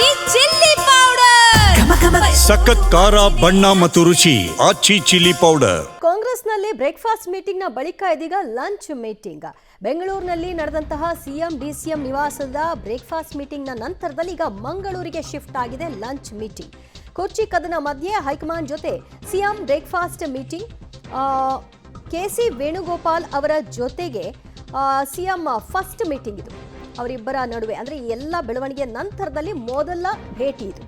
ಆಚಿ chilli powder ಸಖತ್ ಖಾರ ಬಣ್ಣ ಮತ್ತು ರುಚಿ ಆಚಿ ಚಿಲ್ಲಿ ಪೌಡರ್. ಕಾಂಗ್ರೆಸ್ನಲ್ಲಿ ಬ್ರೇಕ್ಫಾಸ್ಟ್ ಮೀಟಿಂಗ್ನ ಬಳಿಕ ಇದೀಗ ಲಂಚ್ ಮೀಟಿಂಗ್. ಬೆಂಗಳೂರಿನಲ್ಲಿ ನಡೆದಂತಹ ಸಿಎಂ ಡಿಸಿಎಂ ನಿವಾಸದ ಬ್ರೇಕ್ಫಾಸ್ಟ್ ಮೀಟಿಂಗ್ನ ನಂತರದಲ್ಲಿ ಈಗ ಮಂಗಳೂರಿಗೆ ಶಿಫ್ಟ್ ಆಗಿದೆ ಲಂಚ್ ಮೀಟಿಂಗ್. ಕುರ್ಚಿ ಕದನ ಮಧ್ಯೆ ಹೈಕಮಾಂಡ್ ಜೊತೆ CM breakfast meeting. KC Venugopal ಅವರ ಜೊತೆಗೆ ಸಿಎಂ ಫಸ್ಟ್ ಮೀಟಿಂಗ್ ಇದು. ಅವರಿಬ್ಬರ ನಡುವೆ ಅಂದರೆ ಎಲ್ಲ ಬೆಳವಣಿಗೆ ನಂತರದಲ್ಲಿ ಮೊದಲ ಭೇಟಿ ಇದು.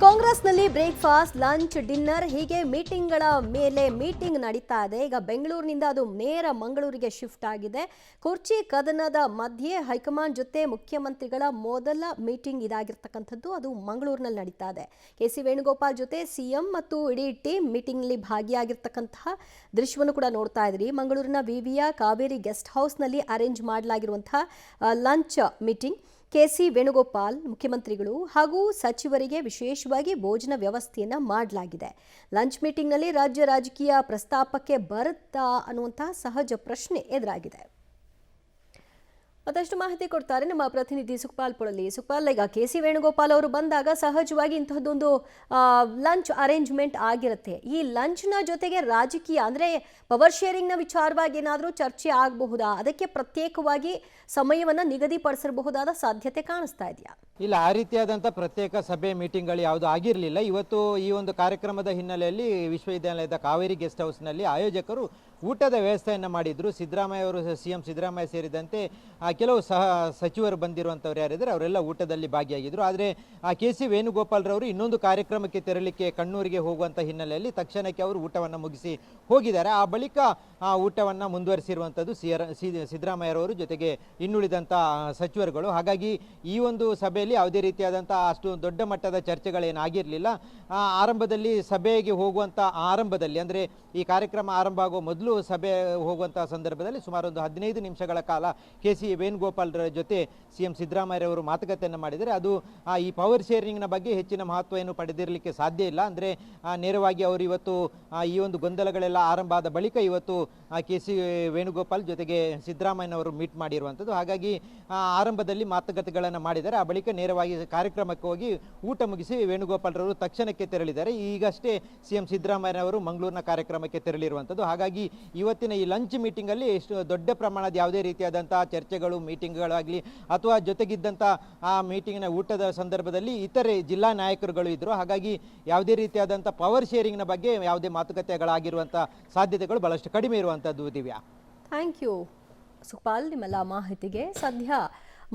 ಕಾಂಗ್ರೆಸ್ನಲ್ಲಿ ಬ್ರೇಕ್ಫಾಸ್ಟ್, ಲಂಚ್, ಡಿನ್ನರ್ ಹೀಗೆ ಮೀಟಿಂಗ್ಗಳ ಮೇಲೆ ಮೀಟಿಂಗ್ ನಡೀತಾ ಇದೆ. ಈಗ ಬೆಂಗಳೂರಿನಿಂದ ಅದು ನೇರ ಮಂಗಳೂರಿಗೆ ಶಿಫ್ಟ್ ಆಗಿದೆ. ಕುರ್ಚಿ ಕದನದ ಮಧ್ಯೆ ಹೈಕಮಾಂಡ್ ಜೊತೆ ಮುಖ್ಯಮಂತ್ರಿಗಳ ಮೊದಲ ಮೀಟಿಂಗ್ ಇದಾಗಿರ್ತಕ್ಕಂಥದ್ದು. ಅದು ಮಂಗಳೂರಿನಲ್ಲಿ ನಡೀತಾ ಇದೆ. ಕೆಸಿ ವೇಣುಗೋಪಾಲ್ ಜೊತೆ ಸಿಎಂ ಮತ್ತು ಇಡೀ ಟೀಮ್ ಮೀಟಿಂಗ್ನಲ್ಲಿ ಭಾಗಿಯಾಗಿರ್ತಕ್ಕಂತಹ ದೃಶ್ಯವನ್ನು ಕೂಡ ನೋಡ್ತಾ ಇದ್ರಿ. ಮಂಗಳೂರಿನ ವಿವಿಯ ಕಾವೇರಿ ಗೆಸ್ಟ್ ಹೌಸ್ನಲ್ಲಿ ಅರೇಂಜ್ ಮಾಡಲಾಗಿರುವಂತಹ ಲಂಚ್ ಮೀಟಿಂಗ್. ಕೆಸಿ ವೇಣುಗೋಪಾಲ್ ಮುಖ್ಯಮಂತ್ರಿಗಳು ಹಾಗೂ ಸಚಿವರಿಗೆ ವಿಶೇಷವಾಗಿ ಭೋಜನ ವ್ಯವಸ್ಥೆಯನ್ನ ಮಾಡಲಾಗಿದೆ. ಲಂಚ್ ಮೀಟಿಂಗ್ನಲ್ಲಿ ರಾಜ್ಯ ರಾಜಕೀಯ ಪ್ರಸ್ತಾಪಕ್ಕೆ ಬರುತ್ತಾ ಅನ್ನುವಂತಹ ಸಹಜ ಪ್ರಶ್ನೆ ಎದುರಾಗಿದೆ. ಮತ್ತಷ್ಟು ಮಾಹಿತಿ ಕೊಡ್ತಾರೆ ನಮ್ಮ ಪ್ರತಿನಿಧಿ ಸುಖಪಾಲ್ ಪೊಳಲಿ. ಸುಖಪಾಲ್, ಈಗ ಕೆಸಿ ವೇಣುಗೋಪಾಲ್ ಅವರು ಬಂದಾಗ ಸಹಜವಾಗಿ ಇಂತಹದ್ದೊಂದು ಲಂಚ್ ಅರೇಂಜ್ಮೆಂಟ್ ಆಗಿರುತ್ತೆ. ಈ ಲಂಚ್ನ ಜೊತೆಗೆ ರಾಜಕೀಯ ಅಂದರೆ ಪವರ್ ಶೇರಿಂಗ್ನ ವಿಚಾರವಾಗಿ ಏನಾದರೂ ಚರ್ಚೆ ಆಗಬಹುದಾ? ಅದಕ್ಕೆ ಪ್ರತ್ಯೇಕವಾಗಿ ಸಮಯವನ್ನು ನಿಗದಿಪಡಿಸಬಹುದಾದ ಸಾಧ್ಯತೆ ಕಾಣಿಸ್ತಾ ಇದೆಯಾ? ಇಲ್ಲ, ಆ ರೀತಿಯಾದಂಥ ಪ್ರತ್ಯೇಕ ಸಭೆ ಮೀಟಿಂಗ್ಗಳು ಯಾವುದು ಆಗಿರಲಿಲ್ಲ. ಇವತ್ತು ಈ ಒಂದು ಕಾರ್ಯಕ್ರಮದ ಹಿನ್ನೆಲೆಯಲ್ಲಿ ವಿಶ್ವವಿದ್ಯಾಲಯದ ಕಾವೇರಿ ಗೆಸ್ಟ್ ಹೌಸ್ನಲ್ಲಿ ಆಯೋಜಕರು ಊಟದ ವ್ಯವಸ್ಥೆಯನ್ನು ಮಾಡಿದ್ರು. ಸಿದ್ದರಾಮಯ್ಯ ಅವರು, ಸಿಎಂ ಸಿದ್ದರಾಮಯ್ಯ ಸೇರಿದಂತೆ ಕೆಲವು ಸಚಿವರು ಬಂದಿರುವಂಥವ್ರು ಯಾರಿದ್ದಾರೆ ಅವರೆಲ್ಲ ಊಟದಲ್ಲಿ ಭಾಗಿಯಾಗಿದ್ದರು. ಆದರೆ ಕೆಸಿ ವೇಣುಗೋಪಾಲ್ರವರು ಇನ್ನೊಂದು ಕಾರ್ಯಕ್ರಮಕ್ಕೆ ತೆರಳಿಕ್ಕೆ ಕಣ್ಣೂರಿಗೆ ಹೋಗುವಂಥ ಹಿನ್ನೆಲೆಯಲ್ಲಿ ತಕ್ಷಣಕ್ಕೆ ಅವರು ಊಟವನ್ನು ಮುಗಿಸಿ ಹೋಗಿದ್ದಾರೆ. ಆ ಬಳಿಕ ಊಟವನ್ನು ಮುಂದುವರಿಸಿರುವಂಥದ್ದು ಸಿದ್ದರಾಮಯ್ಯರವರು ಜೊತೆಗೆ ಇನ್ನುಳಿದಂಥ ಸಚಿವರುಗಳು. ಹಾಗಾಗಿ ಈ ಒಂದು ಸಭೆಯಲ್ಲಿ ಯಾವುದೇ ರೀತಿಯಾದಂಥ ಅಷ್ಟು ದೊಡ್ಡ ಮಟ್ಟದ ಚರ್ಚೆಗಳೇನಾಗಿರಲಿಲ್ಲ. ಆರಂಭದಲ್ಲಿ ಸಭೆಗೆ ಹೋಗುವಂಥ ಆರಂಭದಲ್ಲಿ ಅಂದರೆ ಈ ಕಾರ್ಯಕ್ರಮ ಆರಂಭ ಆಗುವ ಮೊದಲು ಸಭೆ ಹೋಗುವಂಥ ಸಂದರ್ಭದಲ್ಲಿ ಸುಮಾರು ಒಂದು 15 ನಿಮಿಷಗಳ ಕಾಲ ಕೆಸಿ ವೇಣುಗೋಪಾಲ್ರ ಜೊತೆ ಸಿಎಂ ಸಿದ್ದರಾಮಯ್ಯರವರು ಮಾತುಕತೆಯನ್ನು ಮಾಡಿದರೆ ಅದು ಈ ಪವರ್ ಶೇರಿಂಗ್ನ ಬಗ್ಗೆ ಹೆಚ್ಚಿನ ಮಹತ್ವ ಏನು ಪಡೆದಿರಲಿಕ್ಕೆ ಸಾಧ್ಯ ಇಲ್ಲ. ಅಂದರೆ ನೇರವಾಗಿ ಅವರು ಇವತ್ತು ಈ ಒಂದು ಗೊಂದಲಗಳೆಲ್ಲ ಆರಂಭ ಆದ ಬಳಿಕ ಇವತ್ತು ಕೆಸಿ ವೇಣುಗೋಪಾಲ್ ಜೊತೆಗೆ ಸಿದ್ದರಾಮಯ್ಯನವರು ಮೀಟ್ ಮಾಡಿರುವಂಥದ್ದು. ಹಾಗಾಗಿ ಆರಂಭದಲ್ಲಿ ಮಾತುಕತೆಗಳನ್ನು ಮಾಡಿದ್ದಾರೆ. ಆ ಬಳಿಕ ನೇರವಾಗಿ ಕಾರ್ಯಕ್ರಮಕ್ಕೆ ಹೋಗಿ ಊಟ ಮುಗಿಸಿ ವೇಣುಗೋಪಾಲ್ರವರು ತಕ್ಷಣಕ್ಕೆ ತೆರಳಿದ್ದಾರೆ. ಈಗಷ್ಟೇ ಸಿಎಂ ಸಿದ್ದರಾಮಯ್ಯನವರು ಮಂಗಳೂರಿನ ಕಾರ್ಯಕ್ರಮಕ್ಕೆ ತೆರಳಿರುವಂಥದ್ದು. ಹಾಗಾಗಿ ಇವತ್ತಿನ ಈ ಲಂಚ್ ಮೀಟಿಂಗಲ್ಲಿ ಎಷ್ಟು ದೊಡ್ಡ ಪ್ರಮಾಣದ ಯಾವುದೇ ರೀತಿಯಾದಂಥ ಚರ್ಚೆಗಳು, ಮೀಟಿಂಗ್ಗಳಾಗಲಿ ಅಥವಾ ಜೊತೆಗಿದ್ದಂಥ ಆ ಮೀಟಿಂಗ್ನ ಊಟದ ಸಂದರ್ಭದಲ್ಲಿ ಇತರೆ ಜಿಲ್ಲಾ ನಾಯಕರುಗಳು ಇದ್ದರು. ಹಾಗಾಗಿ ಯಾವುದೇ ರೀತಿಯಾದಂಥ ಪವರ್ ಶೇರಿಂಗ್ನ ಬಗ್ಗೆ ಯಾವುದೇ ಮಾತುಕತೆಗಳಾಗಿರುವಂಥ ಸಾಧ್ಯತೆಗಳು ಬಹಳಷ್ಟು ಕಡಿಮೆ ಇರುವಂಥದ್ದು. ದಿವ್ಯಾ, ಥ್ಯಾಂಕ್ ಯು ಸುಖಪಾಲ್ ನಿಮ್ಮೆಲ್ಲ ಮಾಹಿತಿಗೆ. ಸದ್ಯ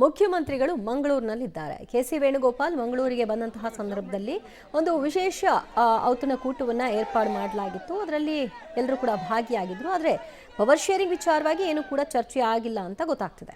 ಮುಖ್ಯಮಂತ್ರಿಗಳು ಮಂಗಳೂರಿನಲ್ಲಿದ್ದಾರೆ. ಕೆಸಿ ವೇಣುಗೋಪಾಲ್ ಮಂಗಳೂರಿಗೆ ಬಂದಂತಹ ಸಂದರ್ಭದಲ್ಲಿ ಒಂದು ವಿಶೇಷ ಔತಣಕೂಟವನ್ನು ಏರ್ಪಾಡು ಮಾಡಲಾಗಿತ್ತು. ಅದರಲ್ಲಿ ಎಲ್ಲರೂ ಕೂಡ ಭಾಗಿಯಾಗಿದ್ದರು. ಆದರೆ ಪವರ್ ಶೇರಿಂಗ್ ವಿಚಾರವಾಗಿ ಏನು ಕೂಡ ಚರ್ಚೆ ಆಗಿಲ್ಲ ಅಂತ ಗೊತ್ತಾಗ್ತಿದೆ.